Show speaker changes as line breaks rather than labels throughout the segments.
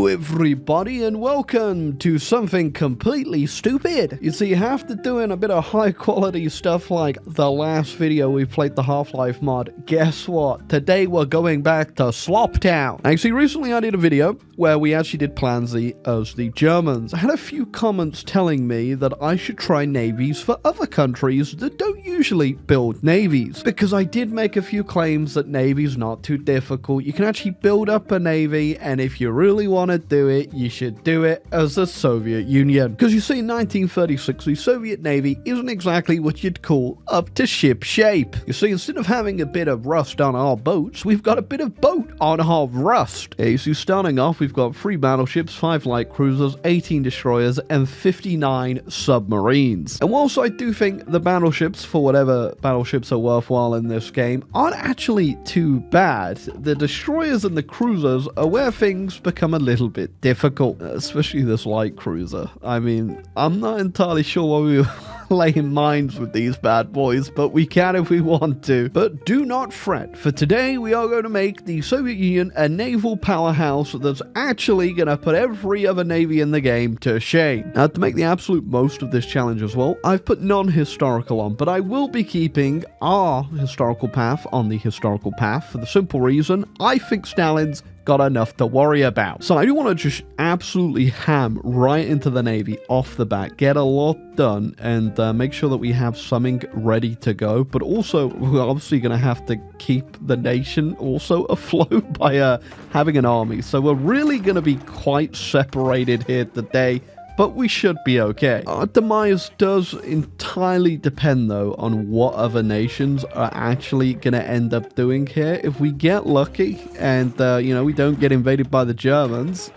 Hello everybody and welcome to something completely stupid. You see, after doing a bit of high quality stuff like the last video we played the Half-Life mod, guess what? Today we're going back to Sloptown. Actually, recently I did a video where we actually did Plansy as the Germans. I had a few comments telling me that I should try navies for other countries that don't usually build navies, because I did make a few claims that navy's not too difficult. You can actually build up a navy, and if you really want to do it, you should do it as the Soviet Union. Because you see, in 1936, the Soviet Navy isn't exactly what you'd call up to ship shape. You see, instead of having a bit of rust on our boats, we've got a bit of boat on our rust. Okay, so starting off, we've got 3 battleships, 5 light cruisers, 18 destroyers, and 59 submarines. And whilst I do think the battleships, for whatever battleships are worthwhile in this game, aren't actually too bad, the destroyers and the cruisers are where things become a little bit difficult, especially this light cruiser. I mean, I'm not entirely sure why we were laying mines with these bad boys, but we can if we want to. But do not fret, for today we are going to make the Soviet Union a naval powerhouse that's actually going to put every other navy in the game to shame. Now, to make the absolute most of this challenge as well, I've put non-historical on, but I will be keeping our historical path on the historical path for the simple reason I think Stalin's got enough to worry about. So I do want to just absolutely ham right into the navy off the bat, get a lot done, and make sure that we have something ready to go. But also, we're obviously going to have to keep the nation also afloat by having an army. So we're really going to be quite separated here today, but we should be okay. Our demise does entirely depend, though, on what other nations are actually going to end up doing here. If we get lucky and, we don't get invaded by the Germans,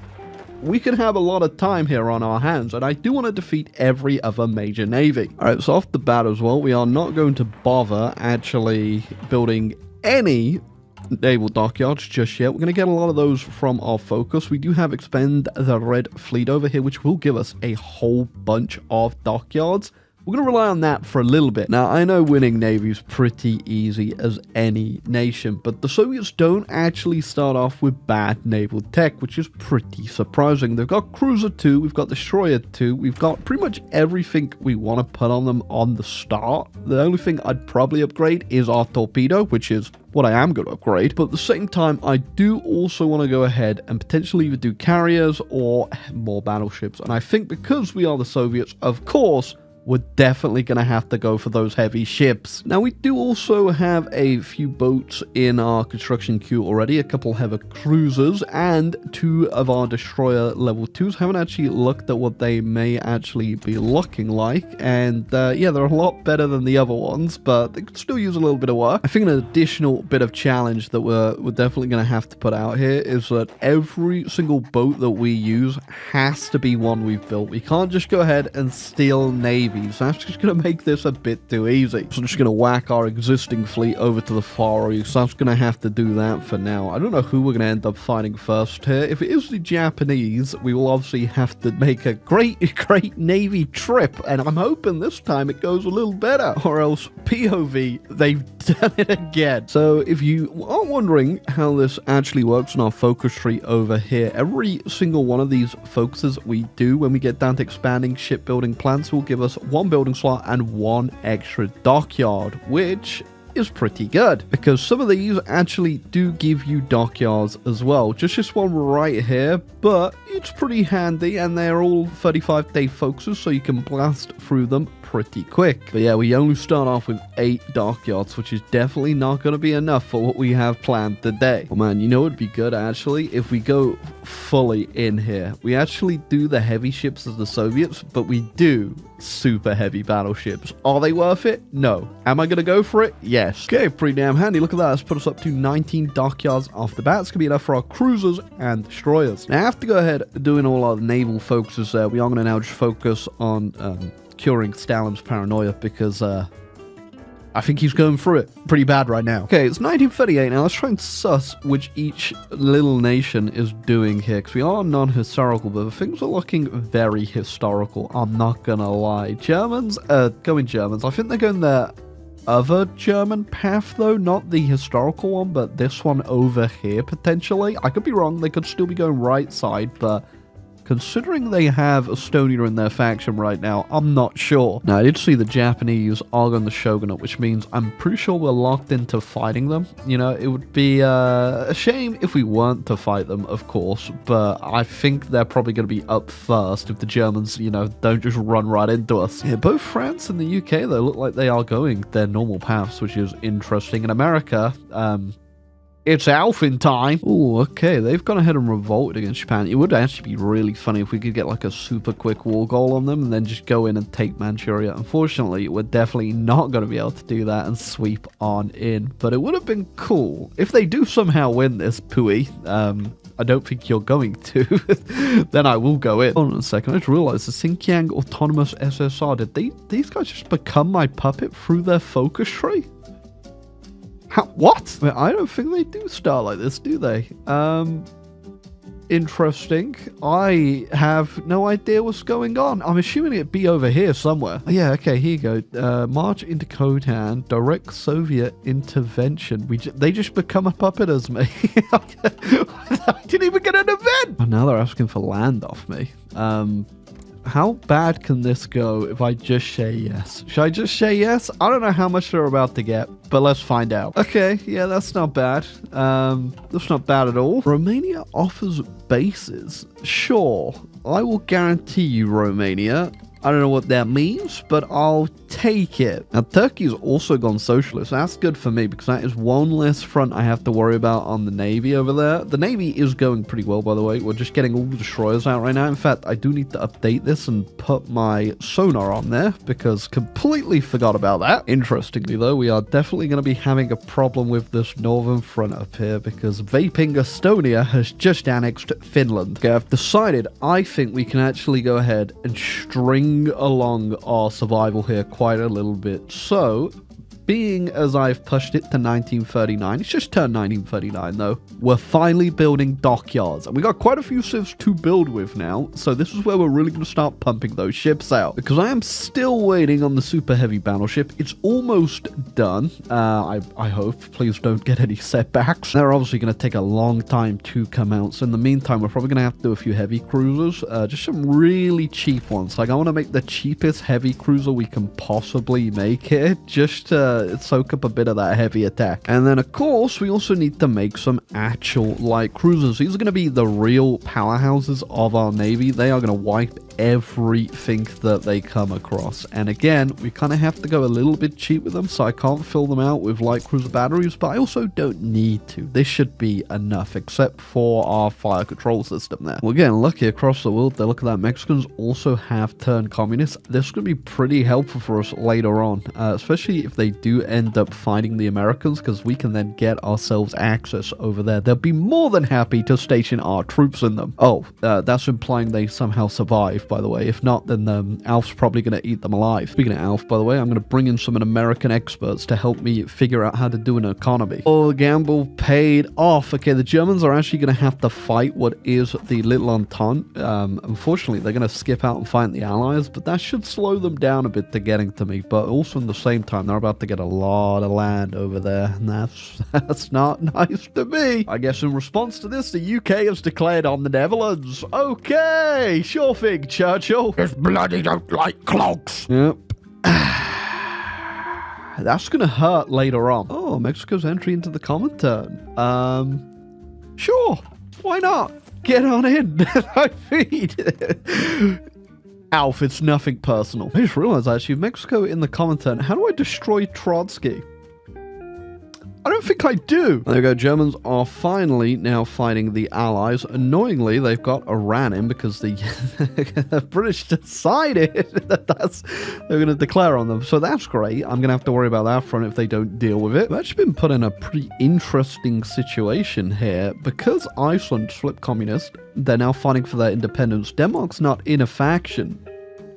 we can have a lot of time here on our hands, and I do want to defeat every other major navy. Alright, so off the bat as well, we are not going to bother actually building any naval dockyards just yet. We're going to get a lot of those from our focus. We do have Expend the Red Fleet over here, which will give us a whole bunch of dockyards. We're going to rely on that for a little bit. Now, I know winning Navy is pretty easy as any nation, but the Soviets don't actually start off with bad naval tech, which is pretty surprising. They've got Cruiser 2, we've got Destroyer 2, we've got pretty much everything we want to put on them on the start. The only thing I'd probably upgrade is our torpedo, which is what I am going to upgrade, but at the same time, I do also want to go ahead and potentially either do carriers or more battleships. And I think because we are the Soviets, of course, we're definitely going to have to go for those heavy ships. Now, we do also have a few boats in our construction queue already, a couple heavy cruisers, and 2 of our destroyer level 2s. Haven't actually looked at what they may actually be looking like, and yeah, they're a lot better than the other ones, but they could still use a little bit of work. I think an additional bit of challenge that we're definitely going to have to put out here is that every single boat that we use has to be one we've built. We can't just go ahead and steal navies. That's just going to make this a bit too easy. So I'm just going to whack our existing fleet over to the Far East. So I'm just going to have to do that for now. I don't know who we're going to end up fighting first here. If it is the Japanese, we will obviously have to make a great Navy trip. And I'm hoping this time it goes a little better. Or else, POV, they've done it again. So if you are wondering how this actually works in our focus tree over here, every single one of these focuses we do when we get down to expanding shipbuilding plants will give us 1 building slot and 1 extra dockyard, which is pretty good because some of these actually do give you dockyards as well. Just this one right here, but it's pretty handy, and they're all 35-day focuses, so you can blast through them pretty quick. But yeah, we only start off with 8 dockyards, which is definitely not going to be enough for what we have planned today. Oh man, you know what would be good actually? If we go fully in here. We actually do the heavy ships as the Soviets, but we do super heavy battleships. Are they worth it? No. Am I going to go for it? Yes. Okay, pretty damn handy. Look at that. Let's put us up to 19 dockyards off the bat. It's going to be enough for our cruisers and destroyers. Now, after go ahead doing all our naval focuses there, we are going to now just focus on curing Stalin's paranoia, because I think he's going through it pretty bad right now. Okay, it's 1938 now. Let's try and suss which each little nation is doing here, because we are non-historical, but things are looking very historical. I'm not gonna lie. Germans are going Germans. I think they're going there other German path, though. Not the historical one, but this one over here, potentially. I could be wrong. They could still be going right side, but considering they have Estonia in their faction right now, I'm not sure. Now, I did see the Japanese are on the Shogunate, which means I'm pretty sure we're locked into fighting them. You know, it would be a shame if we weren't to fight them, of course, but I think they're probably going to be up first if the Germans, you know, don't just run right into us. Yeah, both France and the UK, though, look like they are going their normal paths, which is interesting. In America, it's Alphin time. Oh, okay. They've gone ahead and revolted against Japan. It would actually be really funny if we could get like a super quick war goal on them and then just go in and take Manchuria. Unfortunately, we're definitely not going to be able to do that and sweep on in. But it would have been cool if they do somehow win this, Pui. I don't think you're going to. Then I will go in. Hold on a second. I just realized the Xinjiang Autonomous SSR, did these guys just become my puppet through their focus tree? What? I don't think they do start like this, do they? Interesting. I have no idea what's going on. I'm assuming it'd be over here somewhere. Oh, yeah, okay, here you go. March into Khotan, direct Soviet intervention. They just become a puppet as me. I didn't even get an event. Oh, now they're asking for land off me. How bad can this go if I just say yes? Should I just say yes? I don't know how much they're about to get, but let's find out. Okay, yeah, that's not bad. That's not bad at all. Romania offers bases. Sure, I will guarantee you Romania. I don't know what that means, but I'll take it. Now, Turkey's also gone socialist. That's good for me because that is one less front I have to worry about on the Navy over there. The Navy is going pretty well, by the way. We're just getting all the destroyers out right now. In fact, I do need to update this and put my sonar on there because completely forgot about that. Interestingly, though, we are definitely going to be having a problem with this northern front up here because vaping Estonia has just annexed Finland. Okay, I've decided I think we can actually go ahead and string along our survival here quite a little bit. So, being as I've pushed it to 1939, it's just turned 1939 though, we're finally building dockyards. And we got quite a few ships to build with now, so this is where we're really going to start pumping those ships out. Because I am still waiting on the super heavy battleship. It's almost done, I hope. Please don't get any setbacks. They're obviously going to take a long time to come out, so in the meantime, we're probably going to have to do a few heavy cruisers. Just some really cheap ones. Like, I want to make the cheapest heavy cruiser we can possibly make here, just to soak up a bit of that heavy attack. And then, of course, we also need to make some actual light cruisers. These are going to be the real powerhouses of our Navy. They are going to wipe everything that they come across. And again, we kind of have to go a little bit cheap with them, so I can't fill them out with light cruiser batteries, but I also don't need to. This should be enough, except for our fire control system there. We're getting lucky across the world. Look at that. Mexicans also have turned communist. This is going to be pretty helpful for us later on, especially if they do end up fighting the Americans, because we can then get ourselves access over there. They'll be more than happy to station our troops in them. Oh, that's implying they somehow survive, by the way. If not, then Alf's probably going to eat them alive. Speaking of Alf, by the way, I'm going to bring in some American experts to help me figure out how to do an economy. Oh, gamble paid off. Okay, the Germans are actually going to have to fight what is the Little Entente. Unfortunately, they're going to skip out and fight the Allies, but that should slow them down a bit to getting to me. But also in the same time, they're about to get a lot of land over there, and that's not nice to me. I guess in response to this, the UK has declared on the Netherlands. Okay, sure thing, Churchill.
This bloody don't like clogs.
Yep. That's gonna hurt later on. Oh, Mexico's entry into the Comintern. Sure, why not? Get on in. I feed. Alf, it's nothing personal. I just realized, actually, Mexico in the Comintern, how do I destroy Trotsky? I don't think I do. There we go. Germans are finally now fighting the Allies. Annoyingly, they've got Iran in because the British decided that they're going to declare on them. So that's great. I'm going to have to worry about that front if they don't deal with it. We've actually been put in a pretty interesting situation here. Because Iceland flipped communist, they're now fighting for their independence. Denmark's not in a faction.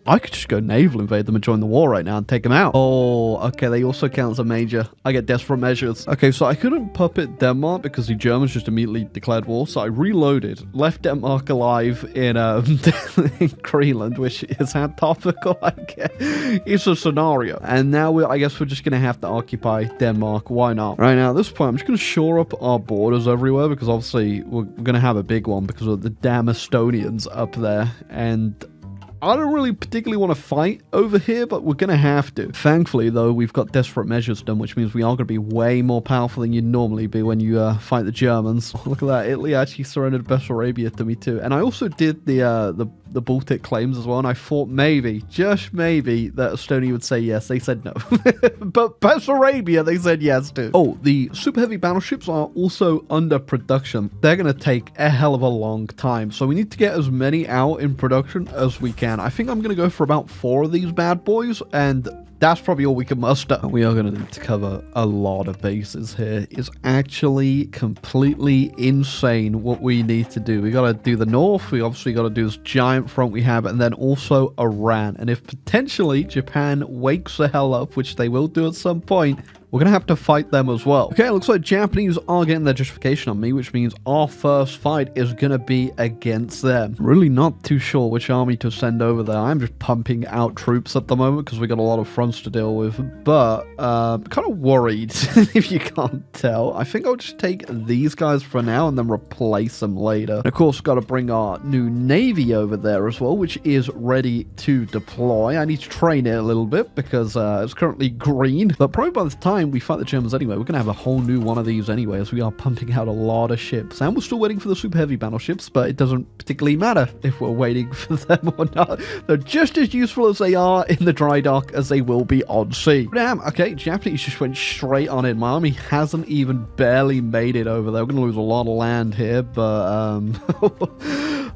I could just go naval invade them and join the war right now and take them out. Oh, okay, they also count as a major. I get desperate measures. Okay, so I couldn't puppet Denmark because the Germans just immediately declared war, so I reloaded, left Denmark alive in, in Greenland, which is how topical I get. It's a scenario. And now I guess we're just going to have to occupy Denmark. Why not? Right now, at this point, I'm just going to shore up our borders everywhere because obviously we're going to have a big one because of the damn Estonians up there. And I don't really particularly want to fight over here, but we're going to have to. Thankfully, though, we've got desperate measures done, which means we are going to be way more powerful than you'd normally be when you fight the Germans. Look at that. Italy actually surrendered Bessarabia to me, too. And I also did the Baltic claims as well, and I thought maybe, just maybe, that Estonia would say yes. They said no. But Bessarabia, they said yes to. Oh, the super heavy battleships are also under production. They're going to take a hell of a long time, so we need to get as many out in production as we can. I think I'm going to go for about 4 of these bad boys, and that's probably all we can muster. We are going to need to cover a lot of bases here. It's actually completely insane what we need to do. We got to do the north. We obviously got to do this giant front we have, and then also Iran. And if potentially Japan wakes the hell up, which they will do at some point, we're going to have to fight them as well. Okay, it looks like Japanese are getting their justification on me, which means our first fight is going to be against them. Really not too sure which army to send over there. I'm just pumping out troops at the moment because we got a lot of fronts to deal with, but kind of worried if you can't tell. I think I'll just take these guys for now and then replace them later. And of course, got to bring our new navy over there as well, which is ready to deploy. I need to train it a little bit because it's currently green, but probably by the time we fight the Germans anyway, we're going to have a whole new one of these anyway, as we are pumping out a lot of ships. And we're still waiting for the super heavy battleships, but it doesn't particularly matter if we're waiting for them or not. They're just as useful as they are in the dry dock as they will be on sea. Damn, okay, Japanese just went straight on it. My army hasn't even barely made it over there. We're going to lose a lot of land here, but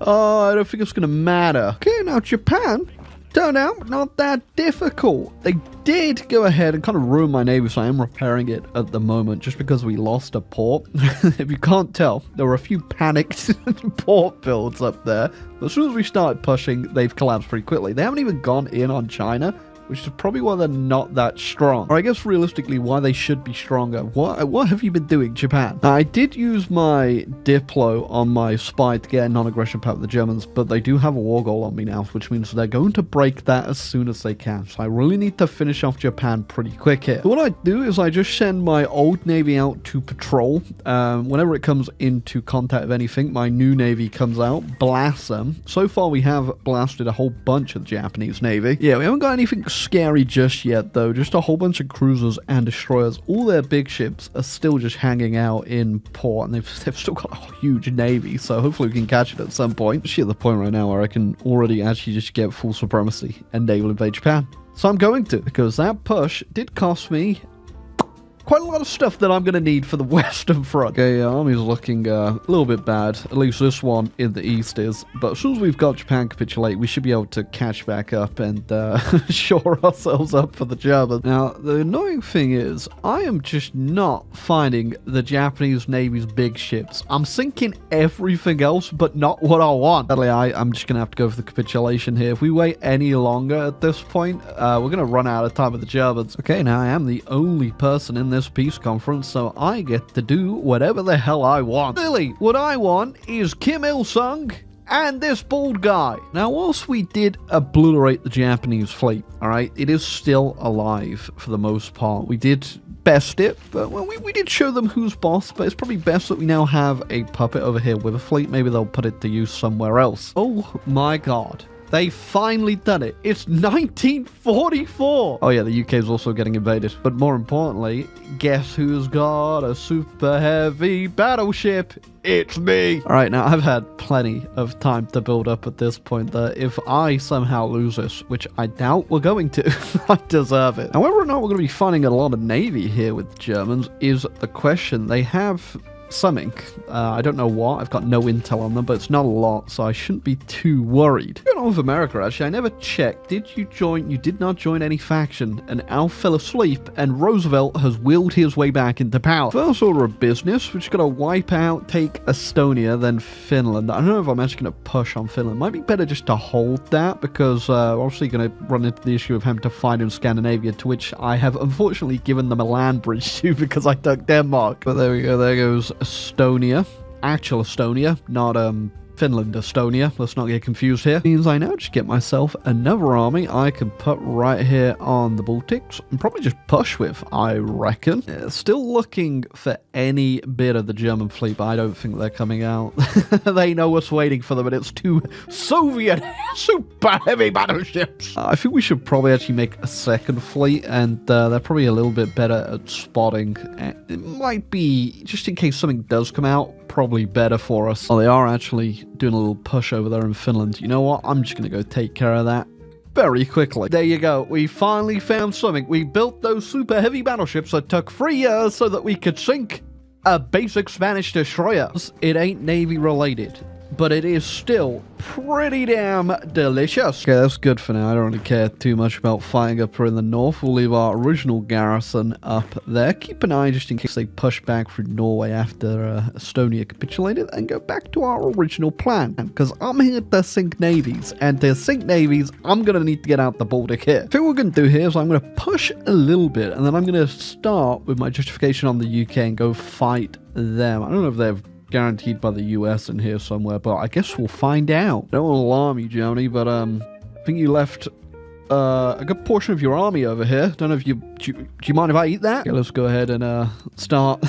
oh, I don't think it's going to matter. Okay, now Japan turned out not that difficult. They did go ahead and kind of ruin my navy, so I am repairing it at the moment just because we lost a port. If you can't tell, there were a few panicked port builds up there, but as soon as we started pushing, they've collapsed pretty quickly. They haven't even gone in on China, which is probably why they're not that strong. Or I guess realistically why they should be stronger. What have you been doing, Japan? Now, I did use my Diplo on my spy to get a non-aggression pact with the Germans, but they do have a war goal on me now, which means they're going to break that as soon as they can. So I really need to finish off Japan pretty quick here. So what I do is I just send my old navy out to patrol. Whenever it comes into contact with anything, my new navy comes out, blasts them. So far we have blasted a whole bunch of the Japanese navy. Yeah, we haven't got anything scary just yet, though. Just a whole bunch of cruisers and destroyers. All their big ships are still just hanging out in port, and they've still got a huge navy, so hopefully we can catch it at some point. Actually, at the point right now where I can already actually just get full supremacy and naval invade Japan. So I'm going to, because that push did cost me quite a lot of stuff that I'm going to need for the Western Front. Okay, army's looking a little bit bad. At least this one in the east is. But as soon as we've got Japan capitulate, we should be able to catch back up and shore ourselves up for the Germans. Now, the annoying thing is, I am just not finding the Japanese Navy's big ships. I'm sinking everything else, but not what I want. Sadly, I'm just going to have to go for the capitulation here. If we wait any longer at this point, we're going to run out of time with the Germans. Okay, now I am the only person in this peace conference, so I get to do whatever the hell I want. Really, what I want is Kim Il-sung and this bald guy. Now, whilst we did obliterate the Japanese fleet, alright, it is still alive for the most part. We did best it, but well, we did show them who's boss, but it's probably best that we now have a puppet over here with a fleet. Maybe they'll put it to use somewhere else. Oh my god. They finally done it. It's 1944. Oh yeah, the UK is also getting invaded. But more importantly, guess who's got a super heavy battleship? It's me. All right, now I've had plenty of time to build up at this point that if I somehow lose this, which I doubt we're going to, I deserve it. Now, whether or not we're going to be finding a lot of navy here with Germans is the question. They have something. I don't know what. I've got no intel on them, but it's not a lot, so I shouldn't be too worried. Going on with America, actually, I never checked. Did you join? You did not join any faction, and Al fell asleep, and Roosevelt has willed his way back into power. First order of business, we're just going to wipe out, take Estonia, then Finland. I don't know if I'm actually going to push on Finland. Might be better just to hold that, because we're obviously going to run into the issue of having to fight in Scandinavia, to which I have unfortunately given them a land bridge to because I took Denmark. But there we go, there goes Estonia. Actual Estonia, not Finland, Estonia. Let's not get confused here. Means I now just get myself another army I can put right here on the Baltics and probably just push with, I reckon. Still looking for any bit of the German fleet, but I don't think they're coming out. They know what's waiting for them, and it's 2 Soviet super heavy battleships. I think we should probably actually make a second fleet, and they're probably a little bit better at spotting. It might be, just in case something does come out, probably better for us. Oh, they are actually doing a little push over there in Finland. You know what? I'm just going to go take care of that very quickly. There you go. We finally found something. We built those super heavy battleships that took 3 years so that we could sink a basic Spanish destroyer. It ain't Navy related, but it is still pretty damn delicious. Okay, that's good for now. I don't really care too much about fighting up here in the north. We'll leave our original garrison up there. Keep an eye just in case they push back through Norway after Estonia capitulated, and go back to our original plan. Because I'm here to sink navies, and to sink navies, I'm going to need to get out the Baltic here. I think what we're going to do here is I'm going to push a little bit, and then I'm going to start with my justification on the UK and go fight them. I don't know if they've guaranteed by the US in here somewhere, but I guess we'll find out. Don't want to alarm you, Johnny, but I think you left a good portion of your army over here. Don't know if do you mind if I eat that? Okay, let's go ahead and start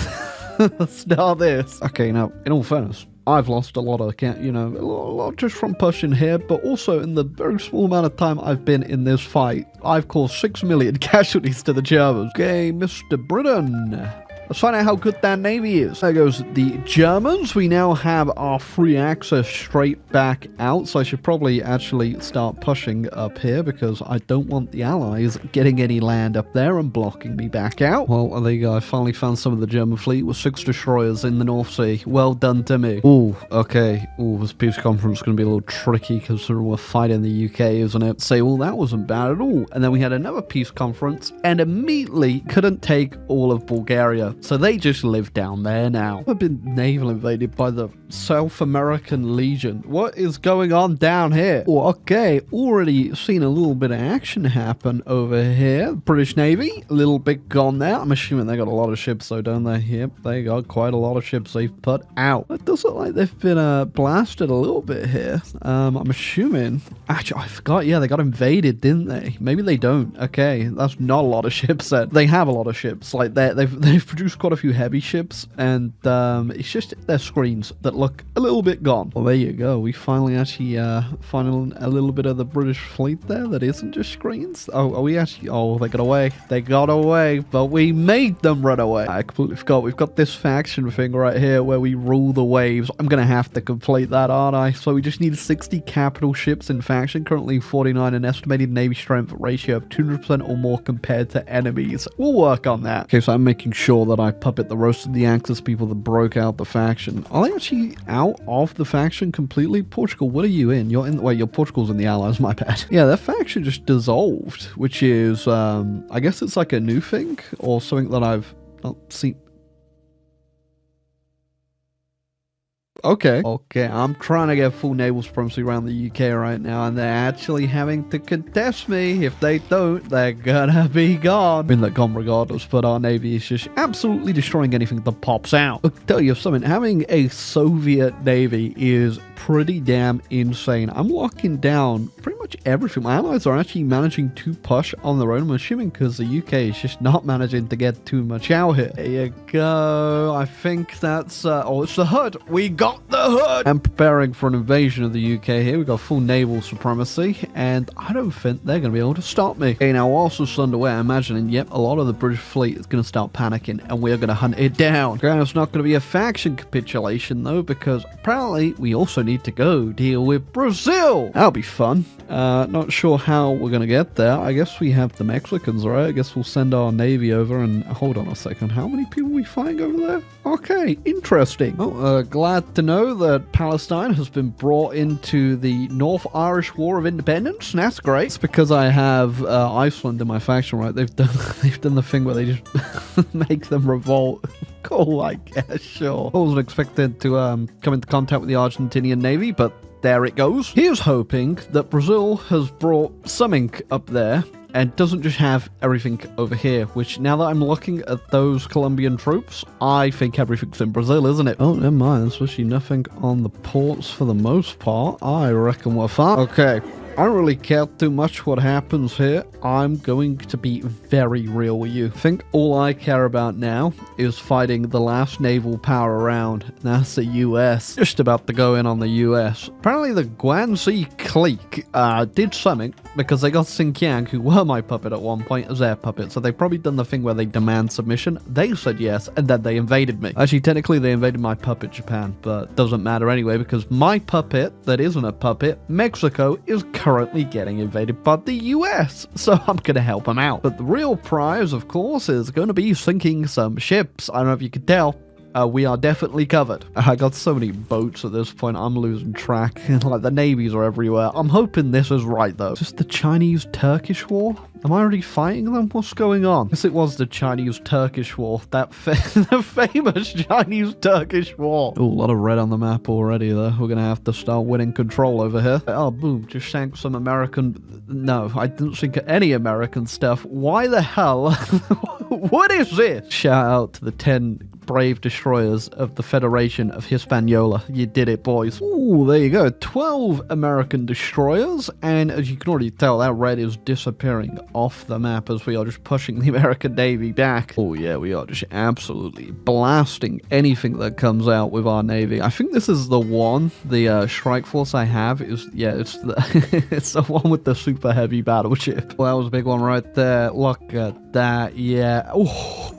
start this. Okay, now in all fairness, I've lost a lot of, a lot just from pushing here, but also in the very small amount of time I've been in this fight, I've caused 6 million casualties to the Germans. Okay, Mr. Britain. Let's find out how good that navy is. There goes the Germans. We now have our free access straight back out, so I should probably actually start pushing up here because I don't want the Allies getting any land up there and blocking me back out. Well, there you go. I finally found some of the German fleet with 6 destroyers in the North Sea. Well done to me. Ooh, okay. Ooh, this peace conference is going to be a little tricky considering we're fighting the UK, isn't it? Say, well, that wasn't bad at all. And then we had another peace conference and immediately couldn't take all of Bulgaria. So they just live down there now. I've been naval invaded by the South American Legion. What is going on down here? Oh, okay, already seen a little bit of action happen over here. British Navy, a little bit gone there. I'm assuming they got a lot of ships though, don't they? Yep, they got quite a lot of ships they've put out. It does look like they've been blasted a little bit here. I'm assuming... Actually, I forgot. Yeah, they got invaded, didn't they? Maybe they don't. Okay, that's not a lot of ships then. They have a lot of ships. Like, they've produced quite a few heavy ships, and it's just their screens that look a little bit gone. Well, there you go. We finally actually find a little bit of the British fleet there that isn't just screens. Oh, are we actually... Oh, they got away. They got away, but we made them run away. I completely forgot. We've got this faction thing right here where we rule the waves. I'm going to have to complete that, aren't I? So we just need 60 capital ships in faction, currently 49, an estimated navy strength ratio of 200% or more compared to enemies. We'll work on that. Okay, so I'm making sure that I puppet the roast of the Axis people that broke out the faction. Are they actually out of the faction completely? Portugal, what are you in? You're in... Wait, your Portugal's in the Allies, my bad. Yeah, their faction just dissolved, which is, I guess it's like a new thing, or something that I've not seen... Okay, I'm trying to get full naval supremacy around the UK right now, and they're actually having to contest me. If they don't, they're gonna be gone. I mean, they're gone regardless, but our navy is just absolutely destroying anything that pops out. I'll tell you something, having a Soviet navy is pretty damn insane. I'm locking down pretty much everything. My allies are actually managing to push on their own, I'm assuming, because the UK is just not managing to get too much out here. There you go. I think that's... oh, it's the HUD. We got the HUD! I'm preparing for an invasion of the UK here. We've got full naval supremacy, and I don't think they're going to be able to stop me. Okay, now whilst it's underway, I'm imagining, yep, a lot of the British fleet is going to start panicking, and we're going to hunt it down. Okay, it's not going to be a faction capitulation, though, because apparently we also need to go deal with Brazil. That'll be fun. Not sure how we're going to get there. I guess we have the Mexicans, right? I guess we'll send our Navy over and... Hold on a second. How many people are we fighting over there? Okay, interesting. Oh, glad to know that Palestine has been brought into the North Irish War of Independence. That's great. It's because I have Iceland in my faction, right? They've done the thing where they just make them revolt. Cool, I guess, sure. I wasn't expected to come into contact with the Argentinian Navy, but there it goes. Here's hoping that Brazil has brought something up there and doesn't just have everything over here, which now that I'm looking at those Colombian troops, I think everything's in Brazil, isn't it? Oh, never mind. There's actually nothing on the ports for the most part. I reckon we're fine. Okay. I don't really care too much what happens here. I'm going to be very real with you. I think all I care about now is fighting the last naval power around. That's the US. Just about to go in on the US. Apparently the Guangxi clique did something because they got Xinjiang, who were my puppet at one point, as their puppet. So they've probably done the thing where they demand submission. They said yes, and then they invaded me. Actually, technically they invaded my puppet, Japan, but doesn't matter anyway because my puppet that isn't a puppet, Mexico, is currently getting invaded by the US, so I'm gonna help them out. But the real prize, of course, is going to be sinking some ships. I don't know if you could tell. We are definitely covered. I got so many boats at this point, I'm losing track. Like, the navies are everywhere. I'm hoping this is right, though. Is this the Chinese-Turkish war? Am I already fighting them? What's going on? I guess it was the Chinese-Turkish war. The famous Chinese-Turkish war. Ooh, a lot of red on the map already, though. We're going to have to start winning control over here. Oh, boom. Just sank some American... No, I didn't sink any American stuff. Why the hell? What is this? Shout out to the 10 brave destroyers of the Federation of Hispaniola. You did it, boys. Ooh, there you go. 12 American destroyers. And as you can already tell, that red is disappearing off the map as we are just pushing the American Navy back. Oh, yeah, we are just absolutely blasting anything that comes out with our Navy. I think this is the one, the strike force I have is, yeah, it's the, it's the one with the super heavy battleship. Well, that was a big one right there. Look at that. Yeah. Oh.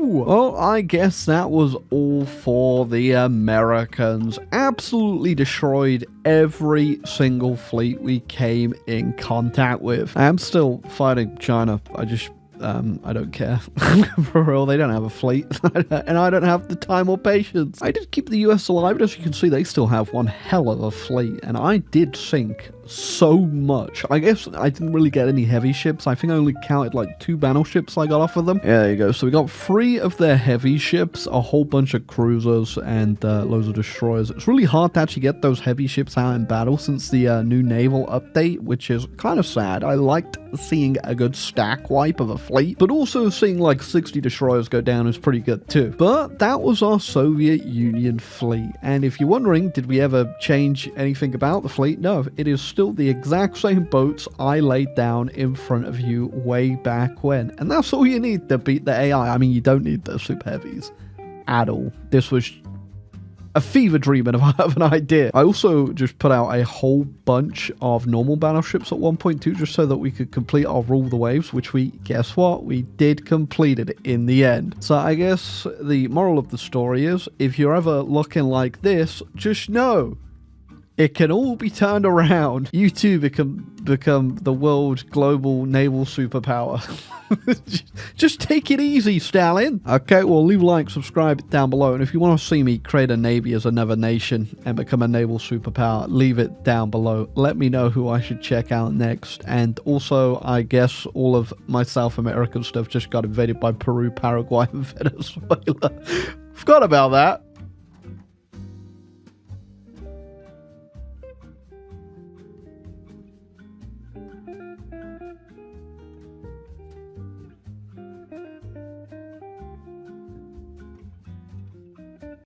Well, I guess that was all for the Americans. Absolutely destroyed every single fleet we came in contact with. I'm still fighting China. I don't care. For real, they don't have a fleet. And I don't have the time or patience. I did keep the US alive, but as you can see, they still have one hell of a fleet. And I did sink so much. I guess I didn't really get any heavy ships. I think I only counted like 2 battleships I got off of them. Yeah, there you go. So we got 3 of their heavy ships, a whole bunch of cruisers, and loads of destroyers. It's really hard to actually get those heavy ships out in battle since the new naval update, which is kind of sad. I liked seeing a good stack wipe of a fleet, but also seeing like 60 destroyers go down is pretty good too. But that was our Soviet Union fleet. And if you're wondering, did we ever change anything about the fleet? No, it is still the exact same boats I laid down in front of you way back when. And that's all you need to beat the AI. I mean, you don't need the super heavies at all. This was a fever dream of an idea. I also just put out a whole bunch of normal battleships at 1.2 just so that we could complete our rule the waves, which we, guess what? We did complete it in the end. So I guess the moral of the story is, if you're ever looking like this, just know it can all be turned around. You too become the world global naval superpower. Just take it easy, Stalin. Okay, well, leave a like, subscribe down below. And if you want to see me create a navy as another nation and become a naval superpower, leave it down below. Let me know who I should check out next. And also, I guess all of my South American stuff just got invaded by Peru, Paraguay, and Venezuela. Forgot about that.